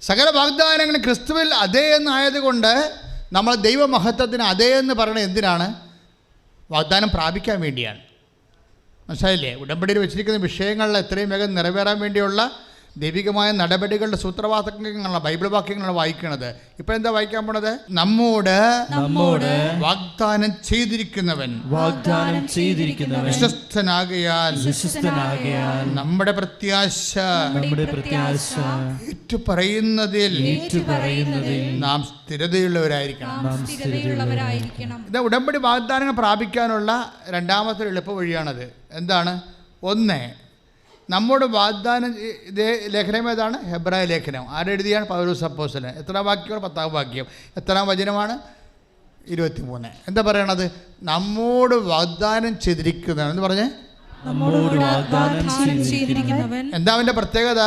സകല വാഗ്ദാനങ്ങളും ക്രിസ്തുവിൽ അതേ എന്നായതുകൊണ്ട് നമ്മൾ ദൈവമഹത്വത്തിന് അതേ എന്ന് പറയണത് എന്തിനാണ്? വാഗ്ദാനം പ്രാപിക്കാൻ വേണ്ടിയാണ്. മനസ്സിലായില്ലേ? ഉടമ്പടിയിൽ വെച്ചിരിക്കുന്ന വിഷയങ്ങളിൽ എത്രയും വേഗം നിറവേറാൻ വേണ്ടിയുള്ള ദൈവികമായ നടപടികളുടെ സൂത്രവാക്യങ്ങളാണ്, ബൈബിൾ വാക്യങ്ങളാണ് വായിക്കുന്നത്. ഇപ്പൊ എന്താ വായിക്കാൻ പോണത്? നമ്മോട് വാഗ്ദാനം ചെയ്തിരിക്കുന്നവൻ വിശ്വസ്തനാകയാൽ നമ്മുടെ പ്രത്യാശ ഏറ്റുപറയുന്നതിൽ നാം സ്ഥിരതയുള്ളവരായിരിക്കണം. ഇത് ഉടമ്പടി വാഗ്ദാനങ്ങൾ പ്രാപിക്കാനുള്ള രണ്ടാമത്തെ എളുപ്പ വഴിയാണത്. എന്താണ്? ഒന്ന്, നമ്മുടെ വാഗ്ദാനം. ഇതേ ലേഖനം ഏതാണ്? ഹെബ്രായ ലേഖനം. ആരെഴുതിയാണ്? പൗലോസ് അപ്പോസ്തലൻ. എത്രാം വാക്യമാണ്? 10ാം വാക്യം. എത്രാം വചനമാണ്? 23. എന്താ പറയണത്? നമ്മോട് വാഗ്ദാനം ചെയ്തിരിക്കുന്നവൻ എന്ന് പറഞ്ഞേ. എന്താ അവൻ്റെ പ്രത്യേകത?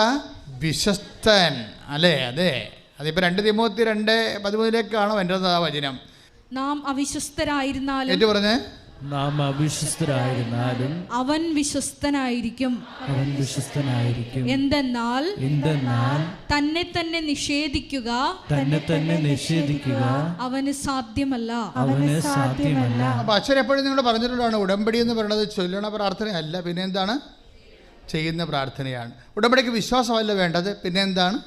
വിശ്വസ്തൻ അല്ലേ? അതെ, അതിപ്പോൾ 2 തിമോത്തി 2:13 എൻ്റെ വചനം. നാം അവിശ്വസ്തരായിരുന്നാലും ഏറ്റു പറഞ്ഞേ, നാം അവിശ്വസ്തരായിരുന്നാലും അവൻ വിശ്വസ്തനായിരിക്കും. എന്തെന്നാൽ തന്നെ തന്നെ നിഷേധിക്കുക അവന് സാധ്യമല്ല. അപ്പൊ അച്ഛൻ എപ്പോഴും നിങ്ങൾ പറഞ്ഞിട്ടുള്ളതാണ്, ഉടമ്പടി എന്ന് പറയുന്നത് ചൊല്ലണ പ്രാർത്ഥനയല്ല, പിന്നെ എന്താണ്? ചെയ്യുന്ന പ്രാർത്ഥനയാണ്. ഉടമ്പടിക്ക് വിശ്വാസമല്ല വേണ്ടത്, പിന്നെ എന്താണ്?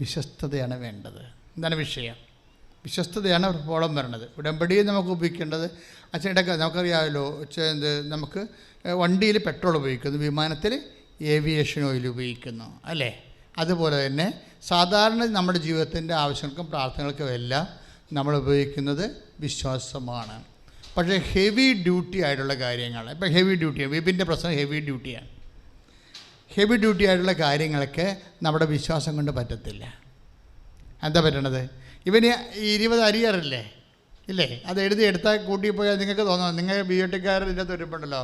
വിശ്വസ്തതയാണ് വേണ്ടത്. എന്താണ് വിഷയം? വിശ്വസ്തതയാണ് പ്രോബ്ലം വരുന്നത്. ഉടമ്പടിയിൽ നമുക്ക് ഉപയോഗിക്കേണ്ടത്, അച്ഛൻ്റെ നമുക്കറിയാമല്ലോ, നമുക്ക് വണ്ടിയിൽ പെട്രോൾ ഉപയോഗിക്കുന്നു, വിമാനത്തിൽ ഏവിയേഷൻ ഓയിൽ ഉപയോഗിക്കുന്നു അല്ലേ? അതുപോലെ തന്നെ സാധാരണ നമ്മുടെ ജീവിതത്തിൻ്റെ ആവശ്യങ്ങൾക്കും പ്രാർത്ഥനകൾക്കും എല്ലാം നമ്മൾ ഉപയോഗിക്കുന്നത് വിശ്വാസമാണ്. പക്ഷേ ഹെവി ഡ്യൂട്ടി ആയിട്ടുള്ള കാര്യങ്ങൾ, ഇപ്പോൾ ഹെവി ഡ്യൂട്ടിയാണ്, വിപിൻ്റെ പ്രശ്നം ഹെവി ഡ്യൂട്ടിയാണ്. ഹെവി ഡ്യൂട്ടി ആയിട്ടുള്ള കാര്യങ്ങളൊക്കെ നമ്മുടെ വിശ്വാസം കൊണ്ട് പറ്റത്തില്ല. എന്താ പറ്റണത്? ഇവന് 20 അരിയറല്ലേ ഇല്ലേ? അത് എടുത്താൽ കൂട്ടിപ്പോയാൽ നിങ്ങൾക്ക് തോന്നണം, നിങ്ങൾ ബിയോട്ടിക്കാർ ഇതിൻ്റെ തുരുപ്പുണ്ടല്ലോ,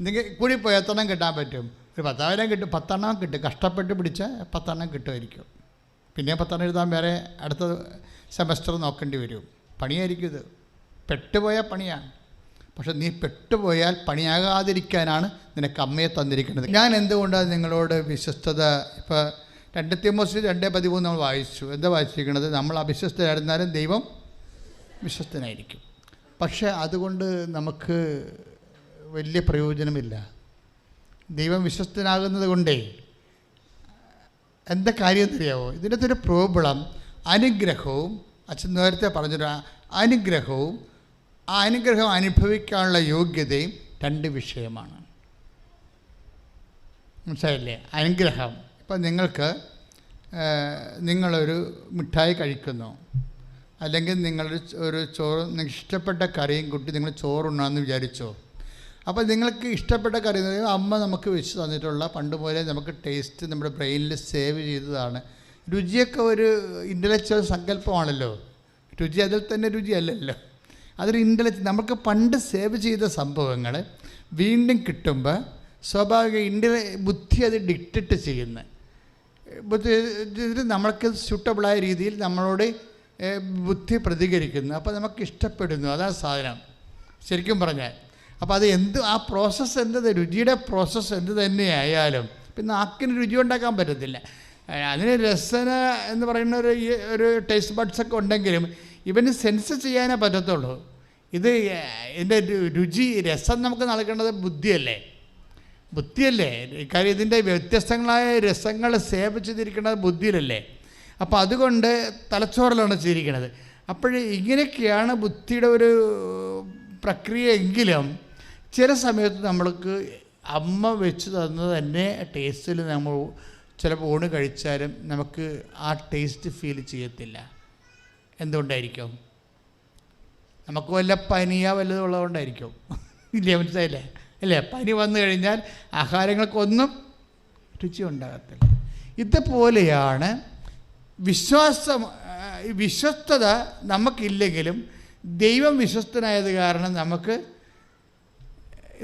നിങ്ങൾ കൂടിപ്പോയി എത്രണ്ണം കിട്ടാൻ പറ്റും? ഒരു 10,000 കിട്ടും, 10 കിട്ടും, കഷ്ടപ്പെട്ട് പിടിച്ച 10 കിട്ടുമായിരിക്കും. പിന്നെ 10 എഴുതാൻ വേറെ അടുത്ത സെമസ്റ്റർ നോക്കേണ്ടി വരും. പണിയായിരിക്കും ഇത്, പെട്ടുപോയാൽ പണിയാണ്. പക്ഷെ നീ പെട്ടുപോയാൽ പണിയാകാതിരിക്കാനാണ് നിനക്ക് അമ്മയെ തന്നിരിക്കുന്നത്. ഞാൻ എന്തുകൊണ്ടാണ് നിങ്ങളോട് വിശ്വസ്തത, ഇപ്പോൾ 2 തിമോത്തി 2:13 നമ്മൾ വായിച്ചു. എന്താ വായിച്ചിരിക്കുന്നത്? നമ്മൾ അവിശ്വസ്തരായിരുന്നാലും ദൈവം വിശ്വസ്തനായിരിക്കും. പക്ഷേ അതുകൊണ്ട് നമുക്ക് വലിയ പ്രയോജനമില്ല. ദൈവം വിശ്വസ്തനാകുന്നത് കൊണ്ടേ എന്താ കാര്യം അറിയാമോ? ഇതിൻ്റെ ഒരു പ്രോബ്ലം അനുഗ്രഹവും, അച്ഛൻ നേരത്തെ പറഞ്ഞൊരു അനുഗ്രഹവും ആ അനുഗ്രഹം അനുഭവിക്കാനുള്ള യോഗ്യതയും 2 വിഷയമാണ്. മനസ്സിലായില്ലേ? അനുഗ്രഹം, ഇപ്പം നിങ്ങളൊരു മിഠായി കഴിക്കുന്നു, അല്ലെങ്കിൽ നിങ്ങളൊരു ചോറ്, നിങ്ങൾക്ക് ഇഷ്ടപ്പെട്ട കറിയും കൂട്ടി നിങ്ങൾ ചോറുണ്ണാമെന്ന് വിചാരിച്ചോ. അപ്പോൾ നിങ്ങൾക്ക് ഇഷ്ടപ്പെട്ട കറി എന്ന് പറയുമ്പോൾ അമ്മ നമുക്ക് വെച്ച് തന്നിട്ടുള്ള പണ്ട് പോലെ നമുക്ക് ടേസ്റ്റ് നമ്മുടെ ബ്രെയിനിൽ സേവ് ചെയ്തതാണ്. രുചിയൊക്കെ ഒരു ഇൻ്റലക്ച്വൽ സങ്കല്പമാണല്ലോ. രുചി അതിൽ തന്നെ രുചിയല്ലല്ലോ, അതൊരു നമുക്ക് പണ്ട് സേവ് ചെയ്ത സംഭവങ്ങൾ വീണ്ടും കിട്ടുമ്പോൾ സ്വാഭാവിക ബുദ്ധി അത് ഡിക്റ്റേറ്റ് ചെയ്യുന്നത്. നമ്മൾക്ക് സ്യൂട്ടബിളായ രീതിയിൽ നമ്മളോട് ബുദ്ധി പ്രതികരിക്കുന്നു. അപ്പോൾ നമുക്ക് ഇഷ്ടപ്പെടുന്നു, അതാണ് സാധനം ശരിക്കും പറഞ്ഞാൽ. അപ്പോൾ അത് ആ പ്രോസസ്സ് എന്ത്, രുചിയുടെ പ്രോസസ്സ് എന്ത് തന്നെയായാലും പിന്നെ നാക്കിന് രുചി ഉണ്ടാക്കാൻ പറ്റത്തില്ല. അതിന് രസന എന്ന് പറയുന്ന ഒരു ടേസ്റ്റ് ബഡ്സൊക്കെ ഉണ്ടെങ്കിലും ഇവന് സെൻസ് ചെയ്യാനേ പറ്റത്തുള്ളൂ. ഇതിൻ്റെ രുചി, രസം നമുക്ക് നൽകേണ്ടത് ബുദ്ധിയല്ലേ? കാര്യം ഇതിൻ്റെ വ്യത്യസ്തങ്ങളായ രസങ്ങൾ സേവ് ചെയ്തിരിക്കുന്നത് ബുദ്ധിയിലല്ലേ? അപ്പോൾ അതുകൊണ്ട് തലച്ചോറിലാണ് ചെയ്തിരിക്കുന്നത്. അപ്പോൾ ഇങ്ങനെയൊക്കെയാണ് ബുദ്ധിയുടെ ഒരു പ്രക്രിയ. എങ്കിലും ചില സമയത്ത് നമ്മൾക്ക് അമ്മ വെച്ച് തന്നത് തന്നെ ടേസ്റ്റിൽ നമ്മൾ ചിലപ്പോൾ ഊണ് കഴിച്ചാലും നമുക്ക് ആ ടേസ്റ്റ് ഫീൽ ചെയ്യത്തില്ല. എന്തുകൊണ്ടായിരിക്കും? നമുക്ക് വല്ല പനിയോ വല്ലതും ഉള്ളതുകൊണ്ടായിരിക്കും. ഇല്ലേ? മനസ്സിലായില്ലേ? അല്ലേ? പനി വന്നു കഴിഞ്ഞാൽ ആഹാരങ്ങൾക്കൊന്നും രുചി ഉണ്ടാകത്തില്ല. ഇതുപോലെയാണ് വിശ്വസ്തത നമുക്കില്ലെങ്കിലും ദൈവം വിശ്വസ്തനായത് കാരണം നമുക്ക്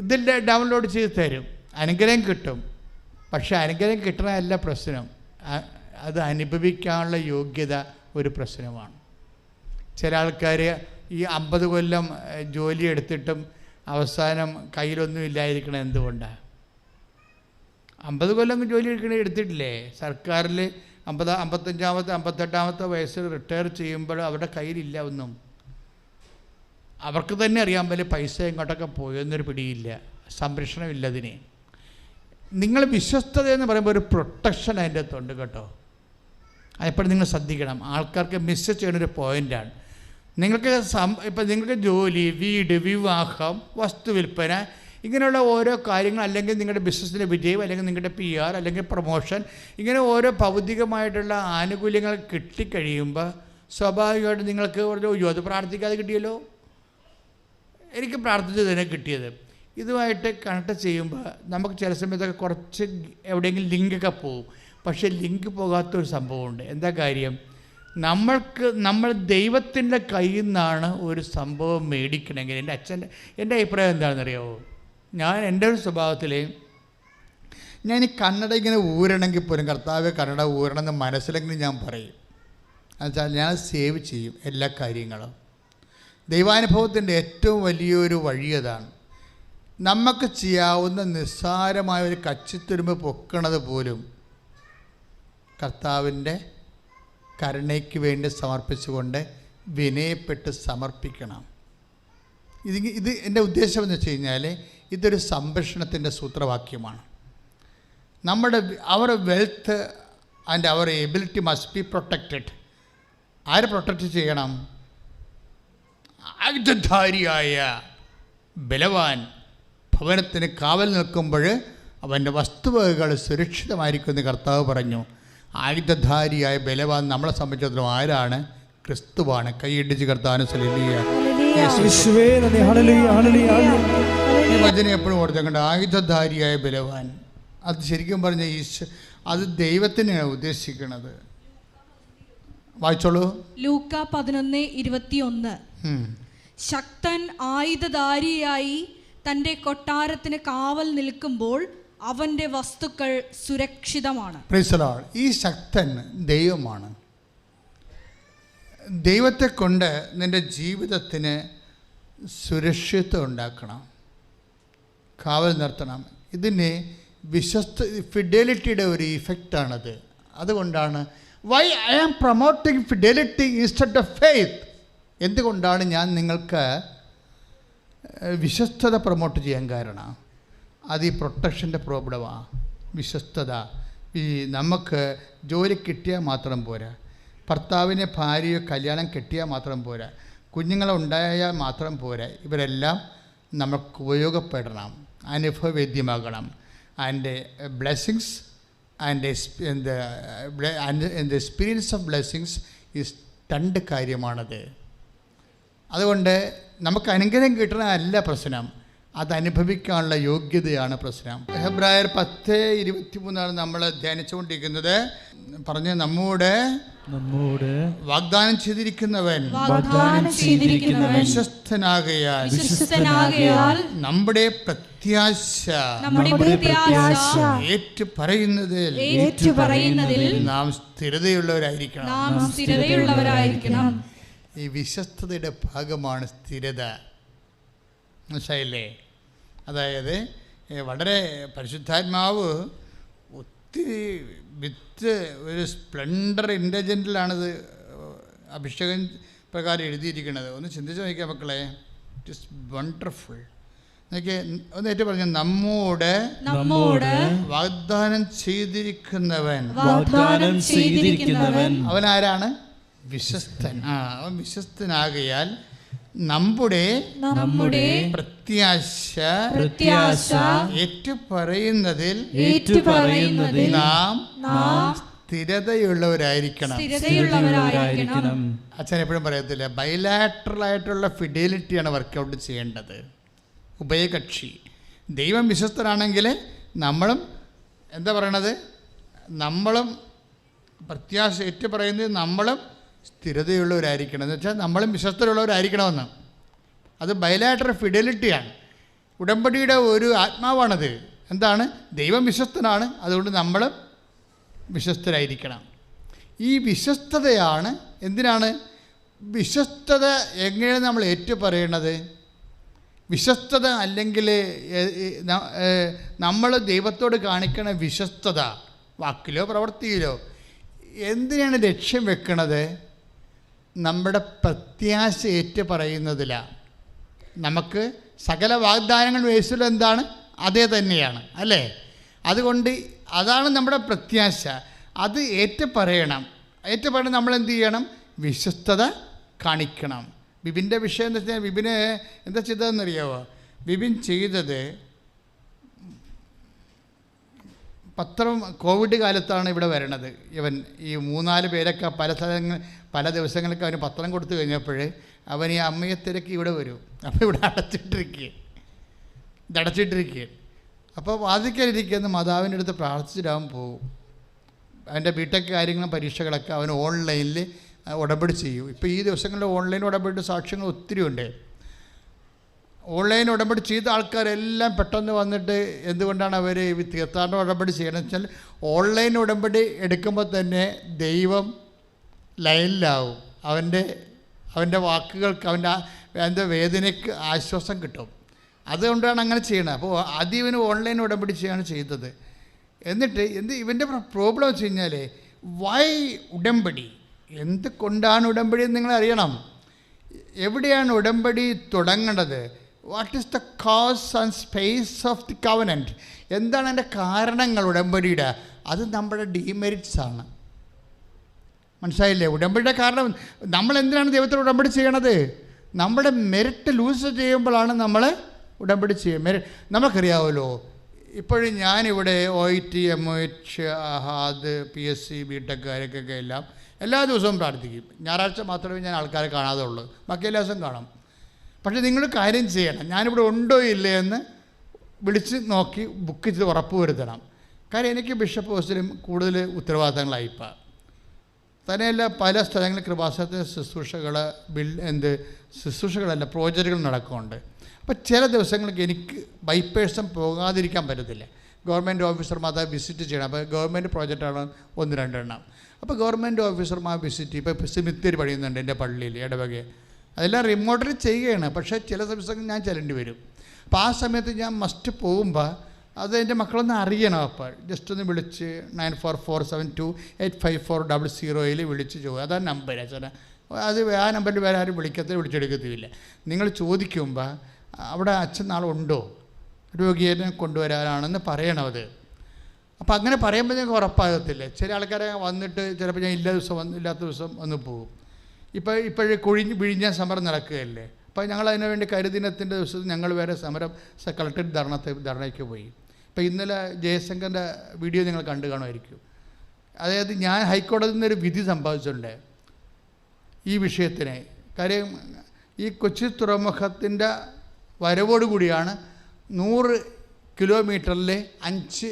ഇതിൻ്റെ ഡൗൺലോഡ് ചെയ്ത് തരും, അനുഗ്രഹം കിട്ടും. പക്ഷേ അനുഗ്രഹം കിട്ടണമല്ല പ്രശ്നം, അത് അനുഭവിക്കാനുള്ള യോഗ്യത ഒരു പ്രശ്നമാണ്. ചില ആൾക്കാർ ഈ 50 കൊല്ലം ജോലി എടുത്തിട്ടും അവസാനം കയ്യിലൊന്നും ഇല്ലായിരിക്കണം. എന്തുകൊണ്ടാണ്? 50 കൊല്ലം ജോലി എടുത്തിട്ടില്ലേ? സർക്കാരിൽ 55-ാമത്തെ 58-ാമത്തെ വയസ്സിൽ റിട്ടയർ ചെയ്യുമ്പോൾ അവരുടെ കയ്യിലില്ല ഒന്നും. അവർക്ക് തന്നെ അറിയാൻ പറ്റില്ല പൈസ എങ്ങോട്ടൊക്കെ പോയെന്നൊരു പിടിയില്ല, സംരക്ഷണമില്ല അതിന്. നിങ്ങൾ വിശ്വസ്തത എന്ന് പറയുമ്പോൾ ഒരു പ്രൊട്ടക്ഷൻ അതിൻ്റെ അകത്തുണ്ട് കേട്ടോ. അതെപ്പോഴും നിങ്ങൾ ശ്രദ്ധിക്കണം. ആൾക്കാർക്ക് മിസ് ചെയ്യുന്നൊരു പോയിൻ്റാണ്. നിങ്ങൾക്ക് ഇപ്പം നിങ്ങൾക്ക് ജോലി, വീട്, വിവാഹം, വസ്തു വിൽപ്പന, ഇങ്ങനെയുള്ള ഓരോ കാര്യങ്ങൾ, അല്ലെങ്കിൽ നിങ്ങളുടെ ബിസിനസ്സിൻ്റെ വിജയം, അല്ലെങ്കിൽ നിങ്ങളുടെ PR, അല്ലെങ്കിൽ പ്രൊമോഷൻ, ഇങ്ങനെ ഓരോ ഭൗതികമായിട്ടുള്ള ആനുകൂല്യങ്ങൾ കിട്ടിക്കഴിയുമ്പോൾ സ്വാഭാവികമായിട്ട് നിങ്ങൾക്ക് പറഞ്ഞു, അത് പ്രാർത്ഥിക്കാതെ കിട്ടിയല്ലോ, എനിക്ക് പ്രാർത്ഥിച്ച് തന്നെ കിട്ടിയത്. ഇതുമായിട്ട് കണക്ട് ചെയ്യുമ്പോൾ നമുക്ക് ചില സമയത്തൊക്കെ കുറച്ച് എവിടെയെങ്കിലും ലിങ്കൊക്കെ പോകും. പക്ഷേ ലിങ്ക് പോകാത്തൊരു സംഭവമുണ്ട്. എന്താ കാര്യം? നമ്മൾ ദൈവത്തിൻ്റെ കയ്യിൽ നിന്നാണ് ഒരു സംഭവം മേടിക്കണമെങ്കിൽ, എൻ്റെ അഭിപ്രായം എന്താണെന്നറിയാമോ? എൻ്റെ ഒരു സ്വഭാവത്തിൽ ഞാൻ ഈ കന്നഡ ഇങ്ങനെ ഊരണമെങ്കിൽ പോലും കർത്താവെ കന്നഡ ഊരണമെന്ന് മനസ്സിലെങ്കിലും ഞാൻ പറയും. എന്നുവെച്ചാൽ ഞാൻ സേവ് ചെയ്യും എല്ലാ കാര്യങ്ങളും. ദൈവാനുഭവത്തിൻ്റെ ഏറ്റവും വലിയൊരു വഴി അതാണ്. നമുക്ക് ചെയ്യാവുന്ന നിസ്സാരമായ ഒരു കച്ചിത്തുരുമ്പ് പൊക്കണത് പോലും കർത്താവിൻ്റെ കരുണയ്ക്ക് വേണ്ടി സമർപ്പിച്ചുകൊണ്ട് വിനയപ്പെട്ട് സമർപ്പിക്കണം. ഇത് എൻ്റെ ഉദ്ദേശം എന്ന് വെച്ച് കഴിഞ്ഞാൽ ഇതൊരു സംരക്ഷണത്തിൻ്റെ സൂത്രവാക്യമാണ്. Our wealth and our ability must be protected. ആര് പ്രൊട്ടക്റ്റ് ചെയ്യണം? ആയുധധാരിയായ ബലവാൻ ഭവനത്തിന് കാവൽ നിൽക്കുമ്പോൾ അവൻ്റെ വസ്തുവകകൾ സുരക്ഷിതമായിരിക്കുമെന്ന് കർത്താവ് പറഞ്ഞു. ആയുധധാരിയായ ബലവാൻ നമ്മളെ സംബന്ധിച്ചിടത്തോളം ആരാണ്? ക്രിസ്തുവാണ്. കൈയിടിച്ച് കർത്താവിനെ ഹല്ലേലൂയ. ഈ വചനം എപ്പോഴും ഓർത്തേക്കണ്ട. ആയുധധാരിയായ ബലവാൻ, അത് ശരിക്കും പറഞ്ഞ അത് ദൈവത്തിനെയാണ് ഉദ്ദേശിക്കുന്നത്. വായിച്ചോളൂ. ലൂക്ക 11:21. ശക്തൻ ആയുധധാരിയായി തൻ്റെ കൊട്ടാരത്തിന് കാവൽ നിൽക്കുമ്പോൾ അവൻ്റെ വസ്തുക്കൾ സുരക്ഷിതമാണ്. Praise the Lord. ഈ ശക്തൻ ദൈവമാണ്. ദൈവത്തെ കൊണ്ട് നിൻ്റെ ജീവിതത്തിന് സുരക്ഷിതത്വം ഉണ്ടാക്കണം, കാവൽ നിർത്തണം. ഇതിന് ഫിഡലിറ്റിയുടെ ഒരു ഇഫക്റ്റാണത്. അതുകൊണ്ടാണ് why I am promoting fidelity instead of faith. എന്തുകൊണ്ടാണ് ഞാൻ നിങ്ങൾക്ക് വിശ്വസ്തത പ്രൊമോട്ട് ചെയ്യാൻ കാരണം? അത് ഈ പ്രൊട്ടക്ഷൻ്റെ പ്രോബ്ലമാണ്. വിശ്വസ്തത. നമുക്ക് ജോലി കിട്ടിയാൽ മാത്രം പോരാ, ഭർത്താവിനെ ഭാര്യയോ കല്യാണം കെട്ടിയാൽ മാത്രം പോരാ, കുഞ്ഞുങ്ങളുണ്ടായാൽ മാത്രം പോരാ. ഇവരെല്ലാം നമുക്ക് ഉപയോഗപ്പെടണം, അനുഭവവേദ്യമാകണം. And blessings and experience of blessings is 2 കാര്യമാണത്. അതുകൊണ്ട് നമുക്ക് അനുഗ്രഹം കിട്ടണമല്ല പ്രശ്നം, അത് അനുഭവിക്കാനുള്ള യോഗ്യതയാണ് പ്രശ്നം. ഹെബ്രായർ 10:23 നമ്മൾ ധ്യാനിച്ചുകൊണ്ടിരിക്കുന്നത്. പറഞ്ഞ് നമ്മോട് വാഗ്ദാനം ചെയ്തിരിക്കുന്നവൻ വിശ്വസ്തനാകയാൽ നമ്മുടെ പ്രത്യാശ ഏറ്റു പറയുന്നതിൽ നാം സ്ഥിരതയുള്ളവരായിരിക്കണം. ഈ വിശ്വസ്തതയുടെ ഭാഗമാണ് സ്ഥിരത. മനസ്സിലായില്ലേ? അതായത് വളരെ പരിശുദ്ധാത്മാവ് ഒത്തിരി ഒരു സ്പ്ലെൻഡർ ഇൻ്റലിജൻറ്റിലാണിത് അഭിഷേകം പ്രകാരം എഴുതിയിരിക്കുന്നത്. ഒന്ന് ചിന്തിച്ച് നോക്കിയാൽ മക്കളെ, ഇറ്റ് ഇസ് വണ്ടർഫുൾ. എന്നൊക്കെ ഒന്ന് ഏറ്റവും പറഞ്ഞു, നമ്മോട് വാഗ്ദാനം ചെയ്തിരിക്കുന്നവൻ അവൻ ആരാണ്? വിശ്വസ്തൻ. അവൻ വിശ്വസ്തനാകയാൽ നമ്മുടെ പ്രത്യാശ ഏറ്റുപറയുന്നതിൽ നാം സ്ഥിരതയുള്ളവരായിരിക്കണം. അച്ഛൻ എപ്പോഴും പറയത്തില്ല, ബൈലാറ്ററൽ ആയിട്ടുള്ള ഫിഡലിറ്റിയാണ് വർക്കൗട്ട് ചെയ്യേണ്ടത്. ഉഭയകക്ഷി. ദൈവം വിശ്വസ്തനാണെങ്കിൽ നമ്മളും എന്താ പറയണത്? നമ്മളും പ്രത്യാശ ഏറ്റുപറയുന്നത് നമ്മളും സ്ഥിരതയുള്ളവരായിരിക്കണം. എന്ന് വെച്ചാൽ നമ്മളും വിശ്വസ്തരുള്ളവരായിരിക്കണമെന്ന്. അത് ബൈലാറ്ററൽ ഫിഡലിറ്റിയാണ്. ഉടമ്പടിയുടെ ഒരു ആത്മാവാണത്. എന്താണ്? ദൈവം വിശ്വസ്തനാണ്, അതുകൊണ്ട് നമ്മളും വിശ്വസ്തരായിരിക്കണം. ഈ വിശ്വസ്തതയാണ് എന്തിനാണ്? വിശ്വസ്തത എങ്ങനെയാണ് നമ്മൾ ഏറ്റുപറയണത്? വിശ്വസ്തത അല്ലെങ്കിൽ നമ്മൾ ദൈവത്തോട് കാണിക്കണ വിശ്വസ്തത വാക്കിലോ പ്രവൃത്തിയിലോ എന്തിനാണ് ലക്ഷ്യം വെക്കണത്? നമ്മുടെ പ്രത്യാശ ഏറ്റു പറയുന്നതിലാണ്. നമുക്ക് സകല വാഗ്ദാനങ്ങൾ യേശുവിൽ എന്താണ്? അതേ തന്നെയാണ്, അല്ലേ? അതുകൊണ്ട് അതാണ് നമ്മുടെ പ്രത്യാശ. അത് ഏറ്റുപറയണം. ഏറ്റുപറയണം നമ്മൾ എന്ത് ചെയ്യണം? വിശ്വസ്തത കാണിക്കണം. ബിബിൻ്റെ വിഷയം എന്താ വെച്ചാൽ, ബിബിന് എന്താ ചെയ്തതെന്നറിയാമോ? ബിബിൻ ചെയ്തത് പത്രം കോവിഡ് കാലത്താണ് ഇവിടെ വരണത്. ഇവൻ ഈ 3-4 പേരൊക്കെ പല ദിവസങ്ങൾക്ക് അവന് പത്രം കൊടുത്തു കഴിഞ്ഞപ്പോൾ അവൻ ഈ അമ്മയെ തിരക്കി ഇവിടെ വരും. അപ്പോൾ ഇവിടെ അടച്ചിട്ടിരിക്കുക. അപ്പോൾ വാദിക്കാനിരിക്കുന്ന മാതാവിൻ്റെ അടുത്ത് പ്രാർത്ഥിച്ചിട്ടാവൻ പോകും. അവൻ്റെ ബിടെക് കാര്യങ്ങളും പരീക്ഷകളൊക്കെ അവൻ ഓൺലൈനിൽ ഉടമ്പടി ചെയ്യും. ഇപ്പോൾ ഈ ദിവസങ്ങളിൽ ഓൺലൈൻ ഉടമ്പടി സാക്ഷ്യങ്ങൾ ഒത്തിരി ഉണ്ട്. ഓൺലൈൻ ഉടമ്പടി ചെയ്ത ആൾക്കാരെല്ലാം പെട്ടെന്ന് വന്നിട്ട് എന്തുകൊണ്ടാണ് അവർ തീർത്ഥാടന ഉടമ്പടി ചെയ്യണമെന്ന് വെച്ചാൽ, ഓൺലൈൻ ഉടമ്പടി എടുക്കുമ്പോൾ തന്നെ ദൈവം ലൈനിലാവും. അവൻ്റെ വാക്കുകൾക്ക്, അവൻ്റെ വേദനയ്ക്ക് ആശ്വാസം കിട്ടും. അതുകൊണ്ടാണ് അങ്ങനെ ചെയ്യണത്. അപ്പോൾ ആദ്യം ഇവന് ഓൺലൈൻ ഉടമ്പടി ചെയ്യാണ് ചെയ്തത്. എന്നിട്ട് ഇവൻ്റെ പ്രോബ്ലം വെച്ച് കഴിഞ്ഞാൽ, വൈ ഉടമ്പടി? എന്തുകൊണ്ടാണ് ഉടമ്പടി എന്ന് നിങ്ങൾ അറിയണം. എവിടെയാണ് ഉടമ്പടി തുടങ്ങേണ്ടത്? What is the cause and space of the covenant? എന്താണ് അതിൻ്റെ കാരണങ്ങൾ ഉടമ്പടിയുടെ? അത് നമ്മുടെ ഡീമെറിറ്റ്സാണ്. മനസ്സിലായില്ലേ? ഉടമ്പടിയുടെ കാരണം, നമ്മൾ എന്തിനാണ് ദൈവത്തോട് ഉടമ്പടി ചെയ്യണത്? നമ്മുടെ മെറിറ്റ് ലൂസ് ചെയ്യുമ്പോഴാണ് നമ്മൾ ഉടമ്പടി ചെയ്യുക. നമുക്കറിയാമല്ലോ, ഇപ്പോഴും ഞാനിവിടെ OIT, MOH, AHAD, PSC, ബിടെക്കാരൊക്കെ എല്ലാം എല്ലാ ദിവസവും പ്രാർത്ഥിക്കും. ഞായറാഴ്ച മാത്രമേ ഞാൻ ആൾക്കാരെ കാണാതെ ഉള്ളൂ, ബാക്കി എല്ലാ ദിവസവും കാണാം. പക്ഷേ നിങ്ങൾ കാര്യം ചെയ്യണം, ഞാനിവിടെ ഉണ്ടോ ഇല്ലേ എന്ന് വിളിച്ച് നോക്കി ബുക്ക് ചെയ്ത് ഉറപ്പ് വരുത്തണം. കാര്യം എനിക്ക് ബിഷപ്പ് ഹൗസിലും കൂടുതൽ ഉത്തരവാദിത്തങ്ങളായിപ്പോൾ. തന്നെയല്ല, പല സ്ഥലങ്ങളിൽ കൃപാസനത്തിന് ശുശ്രൂഷകളല്ല പ്രോജക്റ്റുകൾ നടക്കുന്നുണ്ട്. അപ്പോൾ ചില ദിവസങ്ങൾക്ക് എനിക്ക് ബൈ പേഴ്സൺ പോകാതിരിക്കാൻ പറ്റത്തില്ല. ഗവൺമെൻറ് ഓഫീസർമാർ വിസിറ്റ് ചെയ്യണം. അപ്പോൾ ഗവൺമെൻറ് പ്രോജക്റ്റാണ് 1-2 എണ്ണം. അപ്പോൾ ഗവൺമെൻറ് ഓഫീസർമാർ വിസിറ്റ്, ഇപ്പോൾ സിമിത്തേരി പണിയുന്നുണ്ട് എൻ്റെ പള്ളിയിൽ ഇടവകയെ, അതെല്ലാം റിമോട്ടിൽ ചെയ്യുകയാണ്. പക്ഷേ ചില ദിവസങ്ങൾ ഞാൻ ചെല്ലേണ്ടി വരും. അപ്പോൾ ആ സമയത്ത് ഞാൻ മസ്റ്റ് പോകുമ്പോൾ അത് എൻ്റെ മക്കളൊന്ന് അറിയണം. അപ്പോൾ ജസ്റ്റ് ഒന്ന് വിളിച്ച് 9447285400 വിളിച്ച് ചോദിക്കും. അതാണ് നമ്പർ. അത് ആ നമ്പറിൽ വേറെ ആരും വിളിച്ചെടുക്കത്തില്ല. നിങ്ങൾ ചോദിക്കുമ്പോൾ അവിടെ അച്ഛൻ നാളുണ്ടോ, രോഗിയെ കൊണ്ടുവരാനാണെന്ന് പറയണം. അത് അപ്പോൾ അങ്ങനെ പറയുമ്പോൾ ഞങ്ങൾക്ക് ഉറപ്പാകത്തില്ല. ചില ആൾക്കാരെ വന്നിട്ട് ചിലപ്പോൾ ഞാൻ ഇല്ലാത്ത ദിവസം വന്ന് പോകും. ഇപ്പോഴേ വിഴിഞ്ഞ സമരം നടക്കുകയല്ലേ. അപ്പോൾ ഞങ്ങൾ അതിനു വേണ്ടി കരിദിനത്തിൻ്റെ ദിവസത്തിൽ ഞങ്ങൾ വേറെ സമരം കളക്ടറേറ്റ് ധർണയ്ക്ക് പോയി. ഇപ്പോൾ ഇന്നലെ ജയശങ്കറിൻ്റെ വീഡിയോ നിങ്ങൾ കണ്ടു കാണുമായിരിക്കും. അതായത് ഞാൻ ഹൈക്കോടതിയിൽ നിന്നൊരു വിധി സമ്പാദിച്ചിട്ടുണ്ട് ഈ വിഷയത്തിന്. കാര്യം ഈ കൊച്ചി തുറമുഖത്തിൻ്റെ വരവോടുകൂടിയാണ് 100 കിലോമീറ്ററിൽ 5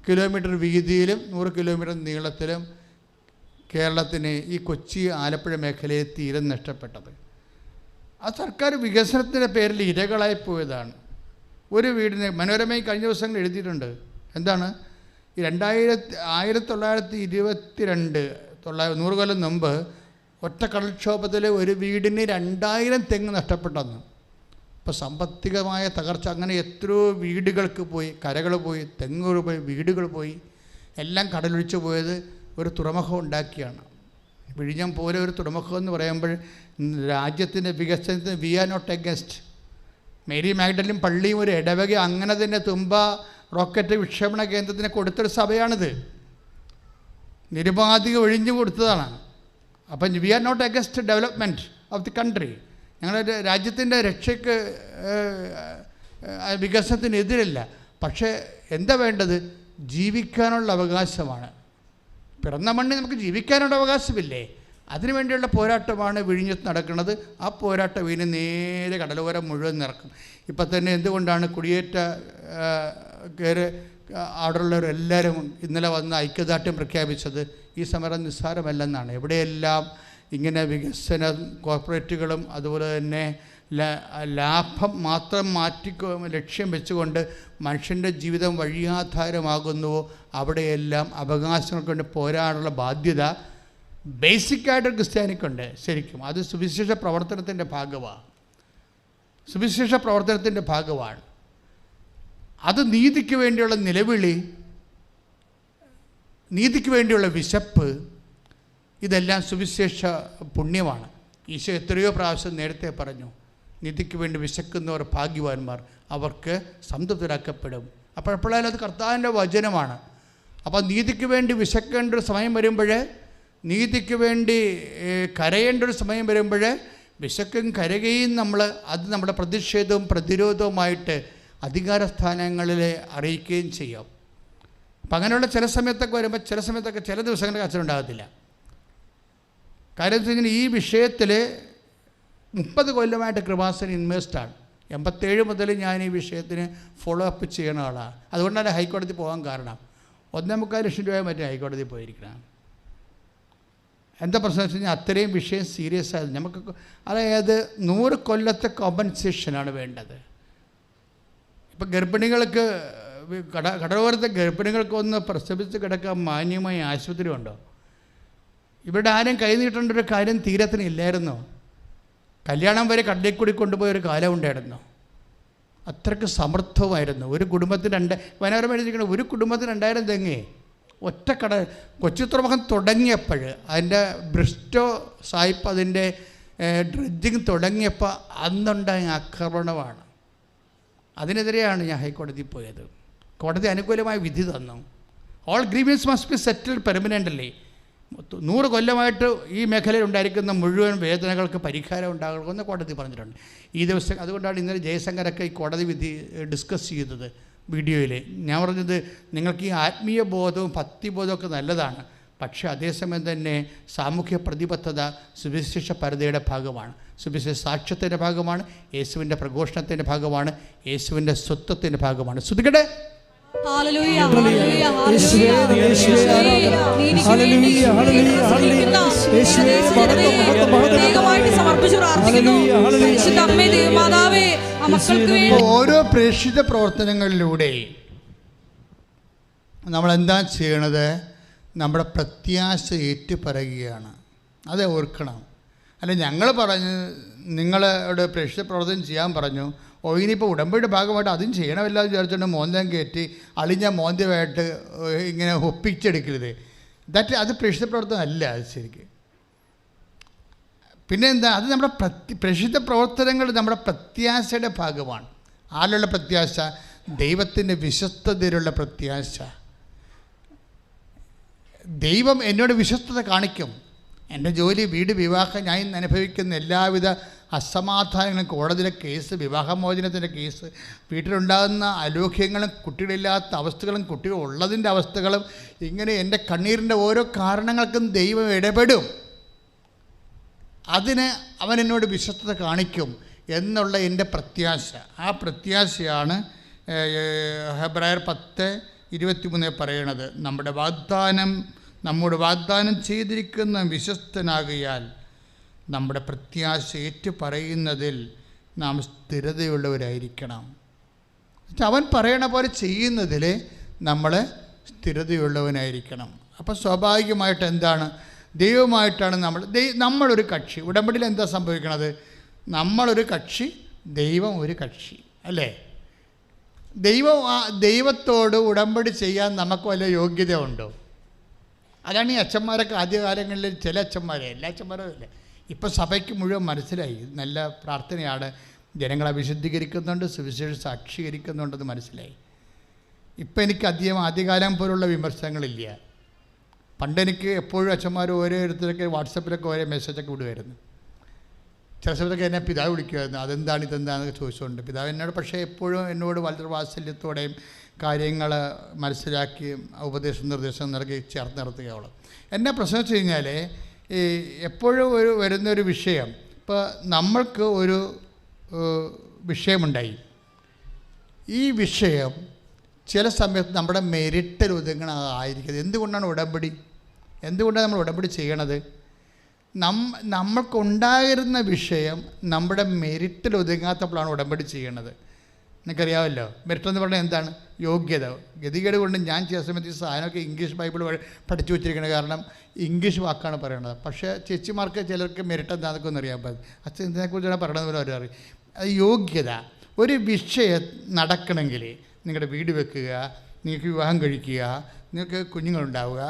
കിലോമീറ്റർ വീതിയിലും 100 കിലോമീറ്റർ നീളത്തിലും കേരളത്തിന് ഈ കൊച്ചി ആലപ്പുഴ മേഖലയിൽ തീരം നഷ്ടപ്പെട്ടത്. ആ സർക്കാർ വികസനത്തിൻ്റെ പേരിൽ ഇരകളായി പോയതാണ്. ഒരു വീടിന് മനോരമയിൽ കഴിഞ്ഞ ദിവസങ്ങൾ എഴുതിയിട്ടുണ്ട്. എന്താണ്? 1922 100 കൊല്ലം മുമ്പ് ഒറ്റ കടൽക്ഷോഭത്തിൽ ഒരു വീടിന് 2000 തെങ്ങ് നഷ്ടപ്പെട്ടെന്ന്. ഇപ്പോൾ സാമ്പത്തികമായ തകർച്ച, അങ്ങനെ എത്രയോ വീടുകൾക്ക് പോയി, കരകൾ പോയി, തെങ്ങുകൾ പോയി, വീടുകൾ പോയി, എല്ലാം കടലൊഴിച്ച് പോയത് ഒരു തുറമുഖം ഉണ്ടാക്കിയാണ്. വിഴിഞ്ഞം പോലെ ഒരു തുറമുഖം എന്ന് പറയുമ്പോൾ രാജ്യത്തിൻ്റെ വികസനത്തിന് we are not against. Mary Magdalene പള്ളിയും ഒരു ഇടവക അങ്ങനെ തന്നെ തുമ്പ റോക്കറ്റ് വിക്ഷേപണ കേന്ദ്രത്തിന് കൊടുത്തൊരു സഭയാണിത്. നിരുപാധികം ഒഴിഞ്ഞു കൊടുത്തതാണ്. അപ്പം we are not against development of the country. ഞങ്ങളുടെ രാജ്യത്തിൻ്റെ രക്ഷയ്ക്ക് വികസനത്തിനെതിരല്ല. പക്ഷേ എന്താ വേണ്ടത്? ജീവിക്കാനുള്ള അവകാശമാണ്. പിറന്ന മണ്ണിൽ നമുക്ക് ജീവിക്കാനുള്ള അവകാശമില്ലേ? അതിനുവേണ്ടിയുള്ള പോരാട്ടമാണ് വിഴിഞ്ഞത്ത് നടക്കുന്നത്. ആ പോരാട്ടം ഇനി നേരെ കടലോരം മുഴുവൻ നടക്കും. ഇപ്പം തന്നെ എന്തുകൊണ്ടാണ് കുടിയേറ്റ അവിടെയുള്ളവരെല്ലാവരും ഇന്നലെ വന്ന് ഐക്യദാർഢ്യം പ്രഖ്യാപിച്ചത്? ഈ സമരം നിസ്സാരമല്ലെന്നാണ്. എവിടെയെല്ലാം ഇങ്ങനെ വികസന കോർപ്പറേറ്റുകളും അതുപോലെ തന്നെ ലാഭം മാത്രം ലക്ഷ്യം വെച്ചുകൊണ്ട് മനുഷ്യൻ്റെ ജീവിതം വഴിയാധാരമാകുന്നുവോ അവിടെയെല്ലാം അവകാശങ്ങൾ കൊണ്ട് പോരാടാനുള്ള ബാധ്യത ബേസിക്കായിട്ടൊരു ക്രിസ്ത്യാനിക്കുണ്ട്. ശരിക്കും അത് സുവിശേഷ പ്രവർത്തനത്തിൻ്റെ ഭാഗമാണ്. അത് നീതിക്ക് വേണ്ടിയുള്ള നിലവിളി, നീതിക്ക് വേണ്ടിയുള്ള വിശപ്പ്, ഇതെല്ലാം സുവിശേഷ പുണ്യമാണ്. ഈശോ എത്രയോ പ്രാവശ്യം നേരത്തെ പറഞ്ഞു, നീതിക്ക് വേണ്ടി വിശക്കുന്നവർ ഭാഗ്യവാന്മാർ, അവർക്ക് സംതൃപ്തരാക്കപ്പെടും. അപ്പോഴപ്പോഴായാലും അത് കർത്താവിൻ്റെ വചനമാണ്. അപ്പോൾ നീതിക്ക് വേണ്ടി വിശക്കേണ്ട ഒരു സമയം വരുമ്പോൾ, നീതിക്ക് വേണ്ടി കരയേണ്ട ഒരു സമയം വരുമ്പോൾ, വിശക്കും കരയുകയും അത് നമ്മുടെ പ്രതിഷേധവും പ്രതിരോധവുമായിട്ട് അധികാരസ്ഥാനങ്ങളിൽ അറിയിക്കുകയും ചെയ്യാം. അപ്പം അങ്ങനെയുള്ള ചില സമയത്തൊക്കെ വരുമ്പോൾ, ചില സമയത്തൊക്കെ ചില ദിവസങ്ങളിൽ അച്ഛൻ ഉണ്ടാകത്തില്ല. കാര്യം എന്ന് വെച്ചാൽ ഈ വിഷയത്തിൽ 30 കൊല്ലമായിട്ട് കൃപാസന ഇൻവെസ്റ്റാണ്. 87 മുതൽ ഞാൻ ഈ വിഷയത്തിന് ഫോളോ അപ്പ് ചെയ്യുന്ന ആളാണ്. അതുകൊണ്ടാണ് ഹൈക്കോടതി പോകാൻ കാരണം. 1.25 ലക്ഷം രൂപ മറ്റേ ഹൈക്കോടതി പോയിരിക്കണം. എന്താ പ്രശ്നം വെച്ച് കഴിഞ്ഞാൽ അത്രയും വിഷയം സീരിയസ് ആയത്. നമുക്ക് അതായത് 100 കൊല്ലത്തെ കോമ്പൻസേഷനാണ് വേണ്ടത്. ഇപ്പം ഗർഭിണികൾക്ക് കടലോരത്തെ ഗർഭിണികൾക്കൊന്ന് പ്രസവിച്ച് കിടക്കാൻ മാന്യമായ ആശുപത്രി ഉണ്ടോ? ഇവിടെ ആരും കൈ നീട്ടേണ്ട ഒരു കാര്യം തീരത്തിനില്ലായിരുന്നോ? കല്യാണം വരെ കടലിൽ കൂടി കൊണ്ടുപോയൊരു കാലം ഉണ്ടായിരുന്നു. അത്രയ്ക്ക് സമർത്ഥമായിരുന്നു. ഒരു കുടുംബത്തിന് വനപരം എഴുതിയിരിക്കണം, ഒരു കുടുംബത്തിന് 2000 തെങ്ങേ ഒറ്റ കൊച്ചി തുറമുഖം തുടങ്ങിയപ്പോൾ, അതിൻ്റെ ബ്രിസ്റ്റോ സായിപ്പ് അതിൻ്റെ ഡ്രഡ്ജിങ് തുടങ്ങിയപ്പോൾ അന്നുണ്ടായ ആക്രമണമാണ്. അതിനെതിരെയാണ് ഞാൻ ഹൈക്കോടതി പോയത്. കോടതി അനുകൂലമായ വിധി തന്നു. All grievances must be settled permanently. 100 കൊല്ലമായിട്ട് ഈ മേഖലയിൽ ഉണ്ടായിരിക്കുന്ന മുഴുവൻ വേദനകൾക്ക് പരിഹാരം ഉണ്ടാകണമെന്ന് കോടതി പറഞ്ഞിട്ടുണ്ട്. ഈ ദിവസം അതുകൊണ്ടാണ് ഇന്നലെ ജയശങ്കരൊക്കെ ഈ കോടതി വിധി ഡിസ്കസ് ചെയ്തത് വീഡിയോയിൽ. ഞാൻ പറഞ്ഞത്, നിങ്ങൾക്ക് ഈ ആത്മീയ ബോധവും ഭക്തിബോധമൊക്കെ നല്ലതാണ്, പക്ഷേ അതേസമയം തന്നെ സാമൂഹ്യ പ്രതിബദ്ധത സുവിശേഷ പരതയുടെ ഭാഗമാണ്, സുവിശേഷ സാക്ഷ്യത്തിൻ്റെ ഭാഗമാണ്, യേശുവിൻ്റെ പ്രഘോഷണത്തിൻ്റെ ഭാഗമാണ്, യേശുവിൻ്റെ സ്വത്വത്തിൻ്റെ ഭാഗമാണ്. ശ്രുതികടെ ഓരോ പ്രേക്ഷിത പ്രവർത്തനങ്ങളിലൂടെ നമ്മൾ എന്താ ചെയ്യണത്? നമ്മുടെ പ്രത്യാശ ഏറ്റുപറയുകയാണ്. അത് ഓർക്കണം. അല്ല ഞങ്ങൾ പറഞ്ഞ് നിങ്ങളോട് പ്രേക്ഷിത പ്രവർത്തനം ചെയ്യാൻ പറഞ്ഞു, ഇനിയിപ്പോൾ ഉടമ്പടിയുടെ ഭാഗമായിട്ട് അതും ചെയ്യണമല്ലോ എന്ന് വിചാരിച്ചുകൊണ്ട് മോന്തം കയറ്റി അളിഞ്ഞ മോന്തമായിട്ട് ഇങ്ങനെ ഒപ്പിച്ചെടുക്കരുത്. അത് പ്രേക്ഷിത പ്രവർത്തനം അല്ല. അത് ശരിക്കും പിന്നെ എന്താ, അത് നമ്മുടെ പ്രേക്ഷിത പ്രവർത്തനങ്ങൾ നമ്മുടെ പ്രത്യാശയുടെ ഭാഗമാണ്. ആരുടെ പ്രത്യാശ? ദൈവത്തിൻ്റെ വിശ്വസ്തതയിലുള്ള പ്രത്യാശ. ദൈവം എന്നോട് വിശ്വസ്തത കാണിക്കും. എൻ്റെ ജോലി, വീട്, വിവാഹം, ഞാൻ ഇന്ന് അനുഭവിക്കുന്ന എല്ലാവിധ അസമാധാനങ്ങളും, കോടതിയിലെ കേസ്, വിവാഹമോചനത്തിൻ്റെ കേസ്, വീട്ടിലുണ്ടാകുന്ന അലോക്യങ്ങളും, കുട്ടികളില്ലാത്ത അവസ്ഥകളും, കുട്ടികൾ ഉള്ളതിൻ്റെ അവസ്ഥകളും, ഇങ്ങനെ എൻ്റെ കണ്ണീരിൻ്റെ ഓരോ കാരണങ്ങൾക്കും ദൈവം ഇടപെടും. അതിന് അവൻ എന്നോട് വിശ്വസ്തത കാണിക്കും എന്നുള്ള എൻ്റെ പ്രത്യാശ. ആ പ്രത്യാശയാണ് ഹെബ്രായർ 10:23 പറയണത്. നമ്മോട് വാഗ്ദാനം ചെയ്തിരിക്കുന്ന വിശ്വസ്തനാകിയാൽ നമ്മുടെ പ്രത്യാശ ഏറ്റുപറയുന്നതിൽ നാം സ്ഥിരതയുള്ളവരായിരിക്കണം. അവൻ പറയണ പോലെ ചെയ്യുന്നതിൽ നമ്മൾ സ്ഥിരതയുള്ളവനായിരിക്കണം. അപ്പോൾ സ്വാഭാവികമായിട്ട് എന്താണ്, ദൈവമായിട്ടാണ് നമ്മളൊരു കക്ഷി. ഉടമ്പടിയിൽ എന്താ സംഭവിക്കണത്? നമ്മളൊരു കക്ഷി, ദൈവം ഒരു കക്ഷി, അല്ലേ? ദൈവത്തോട് ഉടമ്പടി ചെയ്യാൻ നമുക്ക് വല്ല യോഗ്യത ഉണ്ടോ? അതാണ് ഈ അച്ഛന്മാരൊക്കെ ആദ്യകാലങ്ങളിൽ, ചില അച്ഛന്മാരെ, എല്ലാ അച്ഛന്മാരും അല്ലേ, ഇപ്പോൾ സഭയ്ക്ക് മുഴുവൻ മനസ്സിലായി നല്ല പ്രാർത്ഥനയാണ്, ജനങ്ങളെ വിശുദ്ധീകരിക്കുന്നുണ്ട്, സുവിശേഷം സാക്ഷീകരിക്കുന്നുണ്ടെന്ന് മനസ്സിലായി. ഇപ്പം എനിക്ക് ആദ്യകാലം പോലുള്ള വിമർശനങ്ങളില്ല. പണ്ടെനിക്ക് എപ്പോഴും അച്ഛന്മാർ ഓരോരുത്തരൊക്കെ വാട്സപ്പിലൊക്കെ ഓരോ മെസ്സേജൊക്കെ വിടുമായിരുന്നു. ചില സമയത്തൊക്കെ എന്നെ പിതാവ് വിളിക്കുമായിരുന്നു, അതെന്താണ് ഇതെന്താണെന്നൊക്കെ ചോദിച്ചുകൊണ്ട്. പിതാവ് എന്നോട് പക്ഷേ എപ്പോഴും എന്നോട് വളരെ വാത്സല്യത്തോടെയും കാര്യങ്ങൾ മനസ്സിലാക്കിയും ഉപദേശം നിർദ്ദേശം നൽകി ചേർത്ത് നിർത്തുകയുള്ളൂ. എന്നാ പ്രശ്നം വെച്ച് കഴിഞ്ഞാൽ, ഈ എപ്പോഴും വരുന്നൊരു വിഷയം, ഇപ്പോൾ നമ്മൾക്ക് ഒരു വിഷയമുണ്ടായി. ഈ വിഷയം ചില സമയത്ത് നമ്മുടെ മെരിറ്റിൽ ഒതുങ്ങണതായിരിക്കുന്നത്. എന്തുകൊണ്ടാണ് നമ്മൾ ഉടമ്പടി ചെയ്യണത്? നമ്മൾക്കുണ്ടായിരുന്ന വിഷയം നമ്മുടെ മെരിറ്റിൽ ഒതുങ്ങാത്തപ്പോഴാണ് ഉടമ്പടി ചെയ്യണത്. നിങ്ങൾക്കറിയാമല്ലോ, മെറിറ്റ് എന്ന് പറഞ്ഞാൽ എന്താണ്? യോഗ്യത. ഗതികേട് കൊണ്ട് ഞാൻ ചില സമയത്ത് ഈ സാധനമൊക്കെ ഇംഗ്ലീഷ് ബൈബിൾ പഠിച്ചു വെച്ചിരിക്കുന്നത്, കാരണം ഇംഗ്ലീഷ് വാക്കാണ് പറയണത്. പക്ഷേ ചേച്ചിമാർക്ക് ചിലർക്ക് മെറിറ്റ് എന്താണെന്നൊക്കെ ഒന്നും അറിയാൻ പറ്റും. അച്ഛൻ ഇതിനെക്കുറിച്ചാണ് പറയണത് പോലെ അവർ അറിയും. അത് യോഗ്യത. ഒരു വിഷയം നടക്കണമെങ്കിൽ നിങ്ങളുടെ വീട് വെക്കുക, നിങ്ങൾക്ക് വിവാഹം കഴിക്കുക, നിങ്ങൾക്ക് കുഞ്ഞുങ്ങളുണ്ടാവുക,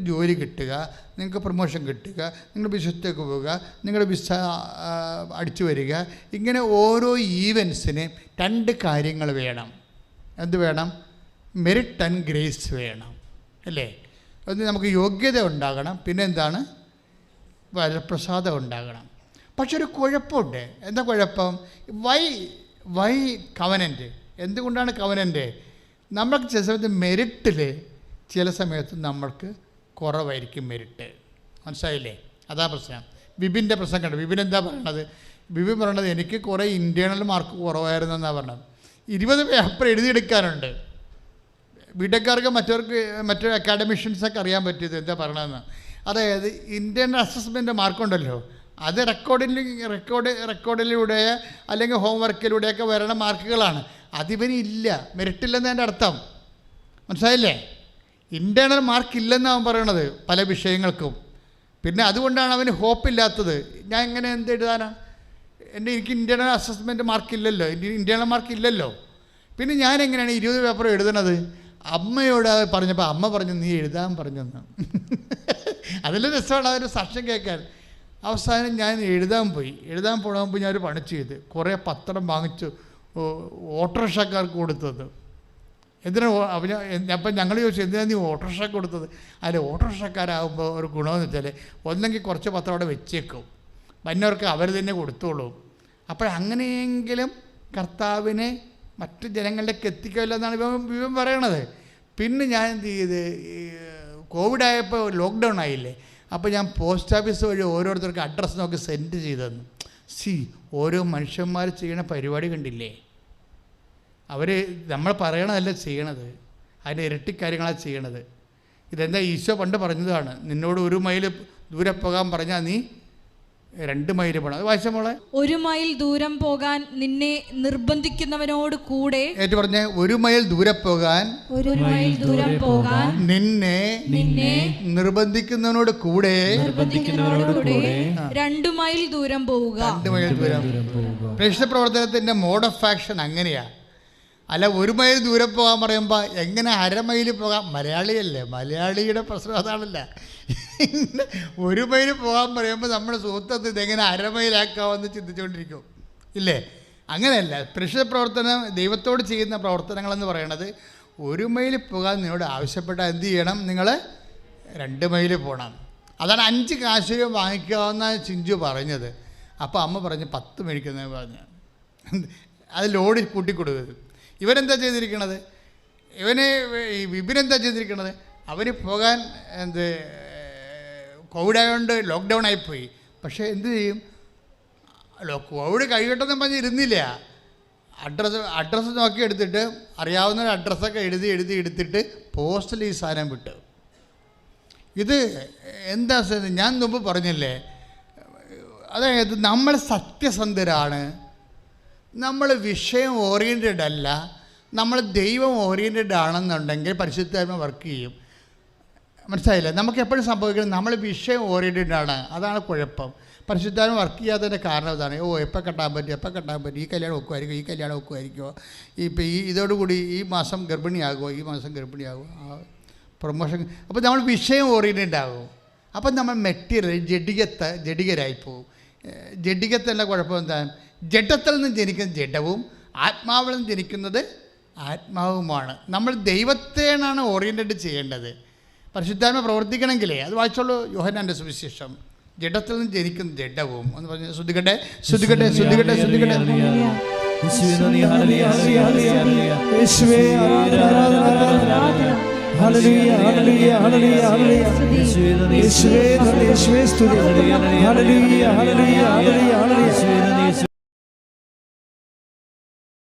ജോലി കിട്ടുക, നിങ്ങൾക്ക് പ്രൊമോഷൻ കിട്ടുക, നിങ്ങൾ വിദേശത്തേക്ക് പോവുക, നിങ്ങളുടെ വിസ അടിച്ചു വരിക, ഇങ്ങനെ ഓരോ ഈവൻസിന് 2 കാര്യങ്ങൾ വേണം. എന്ത് വേണം? മെറിറ്റ് ആൻഡ് ഗ്രേസ് വേണം, അല്ലേ? അത് നമുക്ക് യോഗ്യത ഉണ്ടാകണം, പിന്നെ എന്താണ്? വരപ്രസാദം ഉണ്ടാകണം. പക്ഷെ ഒരു കുഴപ്പമുണ്ട്. എന്താ കുഴപ്പം? Why covenant? എന്തുകൊണ്ടാണ് കവനൻ്റ്? നമ്മൾക്ക് ചില സമയത്ത് മെറിറ്റിൽ ചില സമയത്ത് നമ്മൾക്ക് കുറവായിരിക്കും മെറിറ്റ്. മനസ്സിലായില്ലേ? അതാ പ്രശ്നം. ബിബിൻ്റെ പ്രശ്നം കണ്ടു. ബിബിൻ എന്താ പറയണത്? ബിബിൻ പറയണത് എനിക്ക് കുറേ ഇൻറ്റേർണൽ മാർക്ക് കുറവായിരുന്നു എന്നാണ് പറഞ്ഞത്. 20 പേപ്പർ എഴുതിയെടുക്കാനുണ്ട്. ബിടെക്കാർക്ക് മറ്റൊരു അക്കാഡമിഷ്യൻസൊക്കെ അറിയാൻ പറ്റിയത് എന്താ പറയണതെന്ന്. അതായത് ഇൻറ്റേർണൽ അസസ്മെൻ്റ് മാർക്കുണ്ടല്ലോ, അത് റെക്കോർഡിലൂടെ അല്ലെങ്കിൽ ഹോംവർക്കിലൂടെയൊക്കെ വരണ മാർക്കുകളാണ്. അതിവന് ഇല്ല, മെറിറ്റില്ലെന്നതിൻ്റെ അർത്ഥം. മനസ്സിലായില്ലേ? ഇൻറ്റേർണൽ മാർക്ക് ഇല്ലെന്നാണ് പറയണത് പല വിഷയങ്ങൾക്കും. പിന്നെ അതുകൊണ്ടാണ് അവന് ഹോപ്പില്ലാത്തത്. ഞാൻ എങ്ങനെ എന്ത് എഴുതാനാണ്? എനിക്ക് ഇൻറ്റേർണൽ അസസ്മെൻറ്റ് മാർക്കില്ലല്ലോ, ഇൻറ്റേർണൽ മാർക്കില്ലല്ലോ. പിന്നെ ഞാൻ എങ്ങനെയാണ് 20 പേപ്പർ എഴുതണത്? അമ്മയോട് പറഞ്ഞപ്പോൾ അമ്മ പറഞ്ഞു നീ എഴുതാൻ പറഞ്ഞെന്ന്. അതിൽ രസമാണ് അതൊരു സാക്ഷ്യം കേൾക്കാൻ. അവസാനം ഞാൻ എഴുതാൻ പോകാൻ ഞാനൊരു പണി ചെയ്ത് കുറേ പത്രം വാങ്ങിച്ചു ഓട്ടോറിക്ഷക്കാർക്ക് കൊടുത്തത്. എന്തിനാ? അപ്പം ഞങ്ങൾ ചോദിച്ചു എന്തിനാണ് നീ ഓട്ടോറിക്ഷക്ക് കൊടുത്തത്? അതിൽ ഓട്ടോറിക്ഷക്കാരാകുമ്പോൾ ഒരു ഗുണമെന്ന് വെച്ചാൽ ഒന്നെങ്കിൽ കുറച്ച് പത്രം അവിടെ വെച്ചേക്കും, വന്നവർക്ക് അവർ തന്നെ കൊടുത്തോളൂ. അപ്പോഴങ്ങനെയെങ്കിലും കർത്താവിനെ മറ്റു ജനങ്ങളിലേക്ക് എത്തിക്കുമല്ലോ എന്നാണ് ഇവൻ പറയണത്. പിന്നെ ഞാൻ എന്ത് ചെയ്ത്, കോവിഡായപ്പോൾ ലോക്ക്ഡൗൺ ആയില്ലേ, അപ്പോൾ ഞാൻ പോസ്റ്റ് ഓഫീസ് വഴി ഓരോരുത്തർക്ക് അഡ്രസ്സ് നോക്കി സെൻഡ് ചെയ്തെന്നു. ഓരോ മനുഷ്യന്മാർ ചെയ്യണ പരിപാടി കണ്ടില്ലേ? അവർ നമ്മൾ പറയണതല്ല ചെയ്യണത്, അതിൻ്റെ ഇരട്ടി കാര്യങ്ങളാണ് ചെയ്യണത്. ഇതെന്താ ഈശോ പണ്ട് പറഞ്ഞതാണ്, നിന്നോട് 1 മൈൽ ദൂരെ പോകാൻ പറഞ്ഞാൽ നീ 2 മൈൽ പോകണം. അത് വായിച്ച മോളെ. 1 മൈൽ ദൂരം പോകാൻ നിന്നെ നിർബന്ധിക്കുന്നവനോട് കൂടെ. ഏറ്റു പറഞ്ഞേ, 1 മൈൽ ദൂരെ പോകാൻ നിന്നെ നിർബന്ധിക്കുന്നവനോട് കൂടെ 2 മൈൽ ദൂരം പോവുക. 2 മൈൽ ദൂരം. പ്രേക്ഷിത പ്രവർത്തനത്തിൻ്റെ മോഡ് ഓഫ് ആക്ഷൻ അങ്ങനെയാ. അല്ല 1 മൈൽ ദൂരം പോകാൻ പറയുമ്പോൾ എങ്ങനെ 1/2 മൈൽ പോകാം? മലയാളിയല്ലേ, മലയാളിയുടെ പ്രശ്നം അതാണല്ല. 1 മൈൽ പോകാൻ പറയുമ്പോൾ നമ്മുടെ സുഹൃത്തത്ത് ഇതെങ്ങനെ 1/2 മൈലാക്കാമെന്ന് ചിന്തിച്ചുകൊണ്ടിരിക്കും, ഇല്ലേ? അങ്ങനെയല്ല. പ്രേക്ഷിത പ്രവർത്തനം ദൈവത്തോട് ചെയ്യുന്ന പ്രവർത്തനങ്ങളെന്ന് പറയണത് 1 മൈൽ പോകാൻ നിന്നോട് ആവശ്യപ്പെട്ടാൽ എന്ത് ചെയ്യണം? നിങ്ങൾ 2 മൈൽ പോകണം. അതാണ് 5 കാശ് വാങ്ങിക്കാവുന്ന ചിഞ്ചു പറഞ്ഞത്. അപ്പോൾ അമ്മ പറഞ്ഞ് 10 മേടിക്കുന്നത് പറഞ്ഞു. അത് ലോഡ് കൂട്ടിക്കൊടുക്കരുത്. ഇവരെന്താ ചെയ്തിരിക്കണത്? വിപിനെന്താ ചെയ്തിരിക്കണത്? അവന് പോകാൻ കോവിഡായതുകൊണ്ട് ലോക്ക്ഡൗൺ ആയിപ്പോയി. പക്ഷേ എന്ത് ചെയ്യും? കോവിഡ് കഴിയട്ടെന്ന് പറഞ്ഞ് ഇരുന്നില്ല. അഡ്രസ്സ് നോക്കി എടുത്തിട്ട് അറിയാവുന്ന അഡ്രസ്സൊക്കെ എടുത്തിട്ട് പോസ്റ്റിൽ ഈ സാധനം വിട്ടു. ഇത് എന്താ ഞാൻ മുമ്പ് പറഞ്ഞില്ലേ, അതായത് നമ്മൾ സത്യസന്ധരാണ്, നമ്മൾ വിഷയം ഓറിയൻറ്റഡ് അല്ല, നമ്മൾ ദൈവം ഓറിയൻറ്റഡ് ആണെന്നുണ്ടെങ്കിൽ പരിശുദ്ധാത്മ വർക്ക് ചെയ്യും. മനസ്സിലായില്ലേ? നമുക്ക് എപ്പോഴും സംഭവിക്കുന്നത് നമ്മൾ വിഷയം ഓറിയൻറ്റഡ് ആണ്, അതാണ് കുഴപ്പം. പരിശുദ്ധാത്മ വർക്ക് ചെയ്യാത്തതിൻ്റെ കാരണം അതാണ്. എപ്പോൾ കെട്ടാൻ പറ്റും, ഈ കല്യാണം ഒക്കുമായിരിക്കുമോ, ഇപ്പോൾ ഇതോടുകൂടി ഈ മാസം ഗർഭിണിയാകുമോ, പ്രൊമോഷൻ. അപ്പോൾ നമ്മൾ വിഷയം ഓറിയൻറ്റഡ് ആകും. അപ്പം നമ്മൾ മെറ്റീരിയൽ ജഡികരായിപ്പോവും. ജഡികത്തല്ല കുഴപ്പം എന്താ? ജഡത്തിൽ നിന്ന് ജനിക്കുന്ന ജഡവും ആത്മാവിൽ നിന്ന് ജനിക്കുന്നത് ആത്മാവുമാണ്. നമ്മൾ ദൈവത്തെയാണ് ഓറിയൻറ്റഡ് ചെയ്യേണ്ടത്. പരിശുദ്ധാത്മ പ്രവർത്തിക്കണമെങ്കിലേ അത് വായിച്ചോളൂ. യോഹന്നാൻ്റെ സുവിശേഷം. ജഡത്തിൽ നിന്ന് ജനിക്കുന്ന ജഡവും എന്ന് പറഞ്ഞ് ശ്രദ്ധിക്കട്ടെ. Hallelujah, hallelujah, hallelujah, hallelujah. Yeshua, Yeshua, Yeshua, Yeshua, hallelujah, hallelujah, hallelujah, hallelujah.